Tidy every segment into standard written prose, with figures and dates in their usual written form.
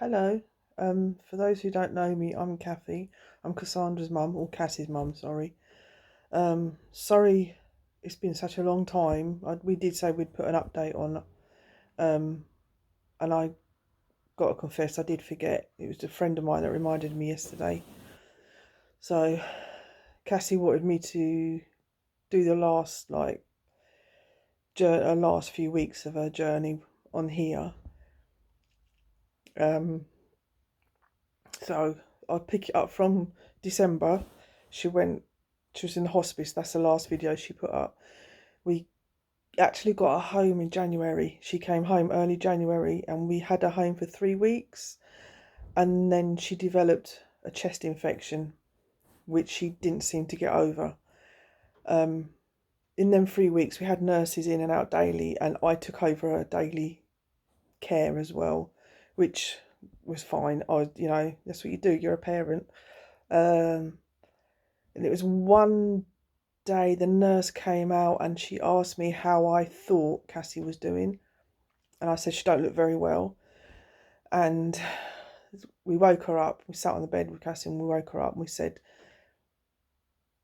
Hello. For those who don't know me, I'm Kathy. I'm Cassandra's mum, or Cassie's mum, sorry. Sorry it's been such a long time. We did say we'd put an update on, um, and I got to confess I did forget. It was a friend of mine that reminded me yesterday. So Cassie wanted me to do the last few weeks of her journey on here. Um, so I'll pick it up from December. She went she was in the hospice. That's the last video she put up. We actually got her home in January. She came home early January and we had her home for 3 weeks. And then she developed a chest infection, which she didn't seem to get over. Um, in them 3 weeks, we had nurses in and out daily, and I took over her daily care as well, which was fine. That's what you do. You're a parent. Um, and it was one day the nurse came out and she asked me how I thought Cassie was doing, and I said she don't look very well. And we woke her up. We sat on the bed with Cassie and we woke her up and we said,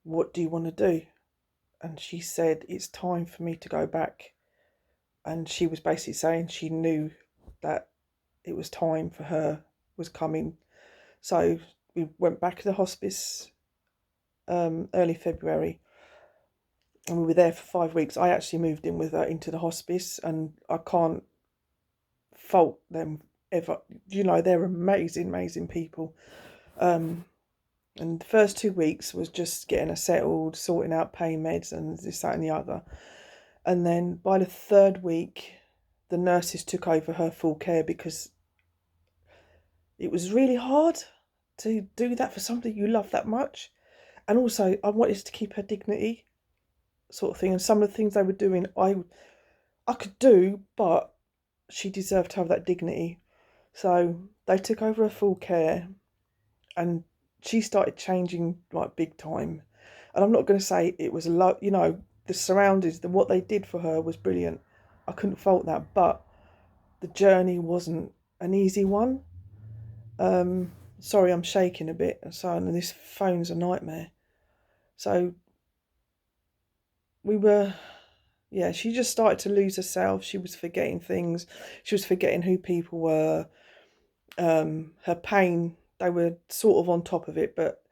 "What do you want to do?" And she said, "It's time for me to go back." And she was basically saying she knew that it was time for her was coming. So we went back to the hospice early February, and we were there for 5 weeks. I actually moved in with her into the hospice, and I can't fault them ever. They're amazing, amazing people. Um, and the first 2 weeks was just getting her settled, sorting out pain meds and this, that, and the other. And then by the third week, the nurses took over her full care because it was really hard to do that for somebody you love that much. And also, I wanted to keep her dignity, sort of thing. And some of the things they were doing, I could do, but she deserved to have that dignity. So they took over her full care, and she started changing like big time. And I'm not going to say it was a lot, the surroundings, what they did for her was brilliant. I couldn't fault that, but the journey wasn't an easy one. Sorry, I'm shaking a bit, and this phone's a nightmare. So we were, yeah, she just started to lose herself. She was forgetting things. She was forgetting who people were. Her pain, they were sort of on top of it, but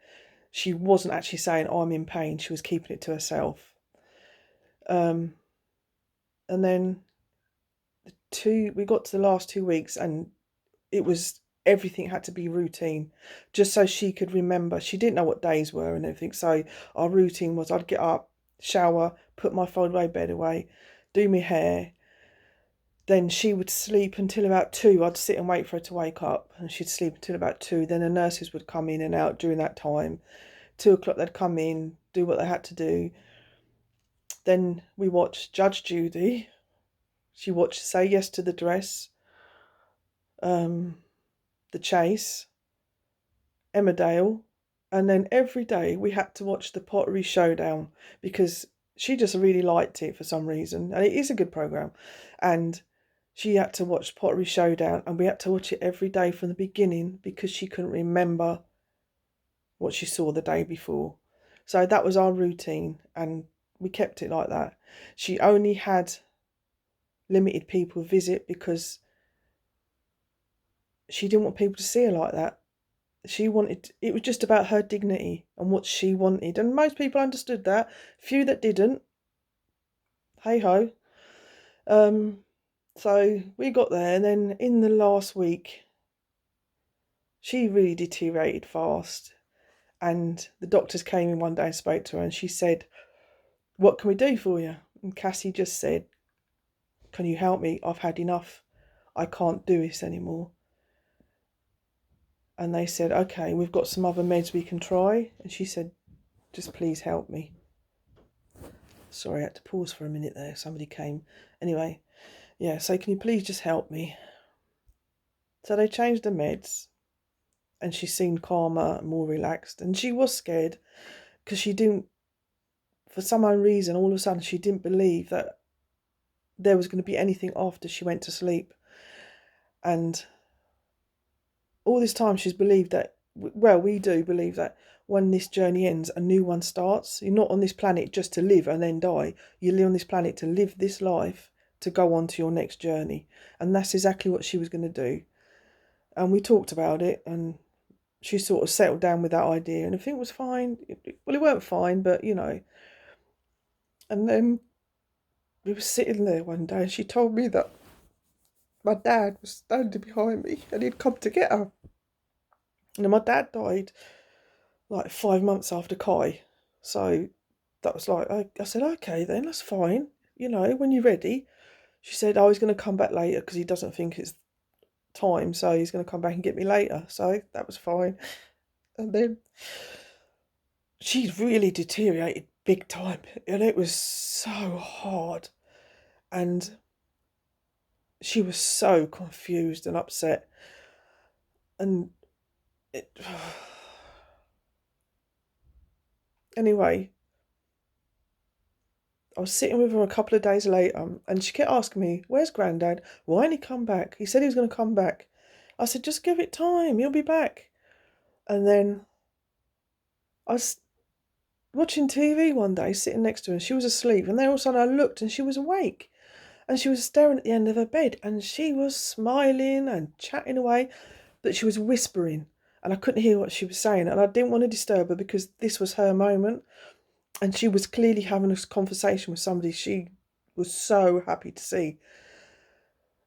she wasn't actually saying, "Oh, I'm in pain." She was keeping it to herself. Um, and then we got to the last 2 weeks, and it was everything had to be routine, just so she could remember. She didn't know what days were and everything, so our routine was I'd get up, shower, put my fold away bed away, do my hair. Then she would sleep until about 2. I'd sit and wait for her to wake up, and she'd sleep until about 2. Then the nurses would come in and out during that time. 2 o'clock they'd come in, do what they had to do. Then we watched Judge Judy. She watched Say Yes to the Dress, um, The Chase, Emmerdale, and then every day we had to watch the Pottery Showdown because she just really liked it for some reason, and it is a good program. And she had to watch Pottery Showdown, and we had to watch it every day from the beginning because she couldn't remember what she saw the day before. So that was our routine, and we kept it like that. She only had limited people visit because she didn't want people to see her like that. It was just about her dignity and what she wanted, and most people understood that. Few that didn't. Hey ho. So we got there, and then in the last week, she really deteriorated fast. And the doctors came in one day and spoke to her, and she said, "What can we do for you?" And Cassie just said, "Can you help me? I've had enough. I can't do this anymore." And they said, "Okay, we've got some other meds we can try." And she said, "Just please help me." Sorry, I had to pause for a minute there. Somebody came. Anyway, yeah, so can you please just help me? So they changed the meds, and she seemed calmer and more relaxed. And she was scared because she didn't, for some unknown reason, all of a sudden she didn't believe that there was going to be anything after she went to sleep. And all this time she's believed that, well, we do believe that when this journey ends, a new one starts. You're not on this planet just to live and then die. You live on this planet to live this life, to go on to your next journey. And that's exactly what she was going to do. And we talked about it, and she sort of settled down with that idea, and everything was fine. Well, it weren't fine, but you know. And then we were sitting there one day, and she told me that my dad was standing behind me, and he'd come to get her. And my dad died like 5 months after Kai, so that was like, I said, okay, then that's fine. You know, when you're ready. She said, oh, he's going to come back later because he doesn't think it's time, so he's going to come back and get me later. So that was fine. And then she really deteriorated big time, and it was so hard. And she was so confused and upset. And it... anyway, I was sitting with her a couple of days later, and she kept asking me, where's Grandad? Why didn't he come back? He said he was going to come back. I said, just give it time, he'll be back. And then I was watching TV one day, sitting next to her, and she was asleep. And then all of a sudden I looked, and she was awake. And she was staring at the end of her bed, and she was smiling and chatting away, but she was whispering, and I couldn't hear what she was saying. And I didn't want to disturb her because this was her moment. And she was clearly having a conversation with somebody she was so happy to see.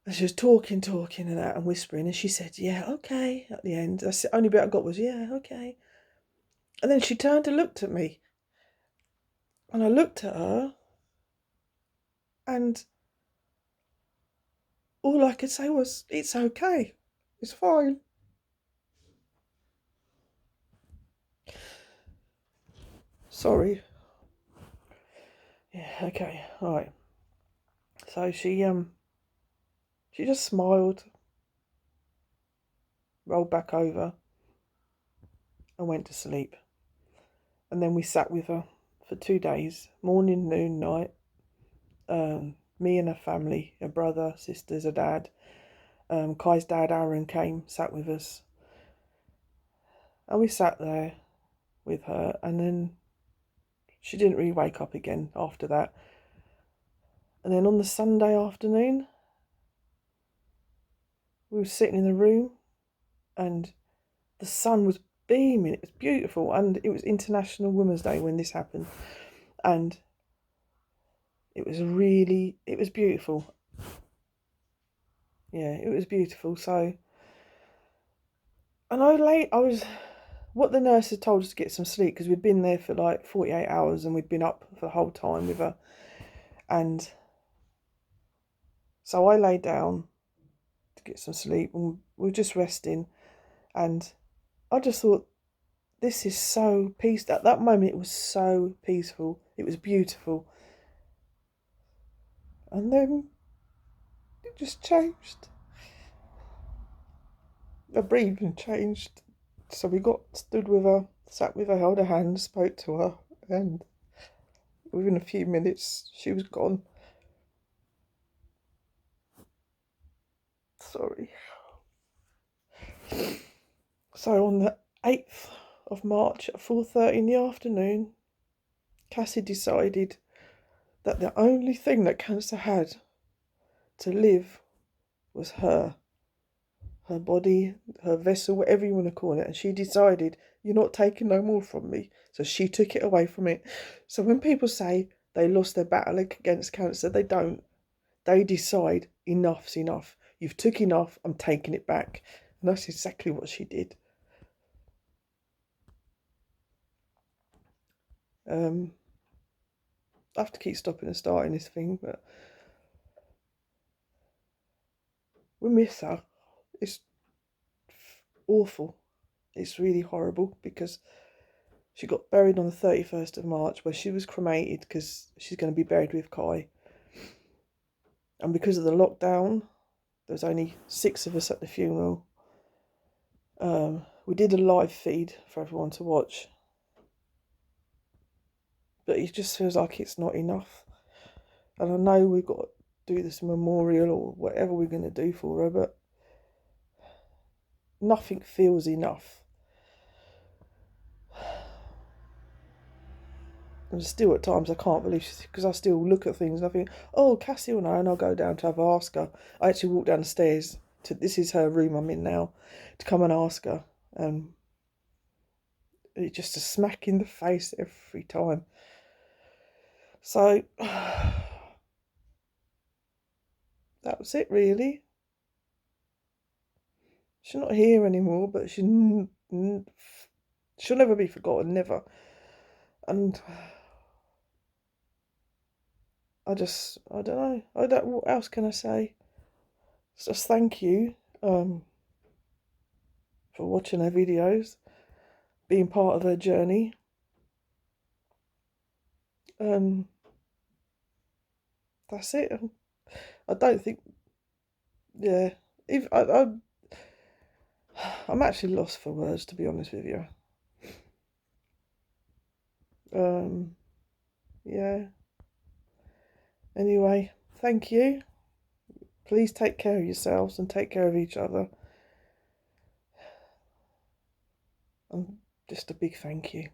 And she was talking and that and whispering. And she said, yeah, okay, at the end. That's the only bit I got was, yeah, okay. And then she turned and looked at me. And I looked at her. And all I could say was, it's okay. It's fine. Sorry. Yeah, okay, all right. So she just smiled, rolled back over, and went to sleep. And then we sat with her for 2 days, morning, noon, night. Me and her family, her brother, sisters, her dad. Kai's dad, Aaron, came, sat with us. And we sat there with her, and then she didn't really wake up again after that. And then on the Sunday afternoon, we were sitting in the room, and the sun was beaming. It was beautiful, and it was International Women's Day when this happened. And it was beautiful. Yeah, it was beautiful. So, and what the nurse had told us to get some sleep, because we'd been there for like 48 hours and we'd been up for the whole time with her. And so I lay down to get some sleep, and we were just resting. And I just thought, this is so peaceful. At that moment, it was so peaceful. It was beautiful. And then it just changed. Her breathing changed. So we stood with her, sat with her, held her hand, spoke to her, and within a few minutes, she was gone. Sorry. So on the 8th of March at 4:30 in the afternoon, Cassie decided that the only thing that cancer had to live was her. Her body, her vessel, whatever you want to call it. And she decided, you're not taking no more from me. So she took it away from it. So when people say they lost their battle against cancer, they don't. They decide, enough's enough. You've took enough, I'm taking it back. And that's exactly what she did. I have to keep stopping and starting this thing, but we miss her. It's awful. It's really horrible because she got buried on the 31st of March, where she was cremated because she's going to be buried with Kai. And because of the lockdown, there was only 6 of us at the funeral. We did a live feed for everyone to watch. But it just feels like it's not enough. And I know we've got to do this memorial or whatever we're going to do for her, but nothing feels enough. And still at times I can't believe because I still look at things and I think, oh, Cassie will know, and I'll go down to have a ask her. I actually walk down the stairs to, this is her room I'm in now, to come and ask her. It's just a smack in the face every time. So that was it really. She's not here anymore, but she'll never be forgotten, never. And I don't know. What else can I say? Just thank you for watching her videos, being part of her journey. That's it. I don't think, yeah. If I'm actually lost for words, to be honest with you. Yeah. Anyway, thank you. Please take care of yourselves and take care of each other. And just a big thank you.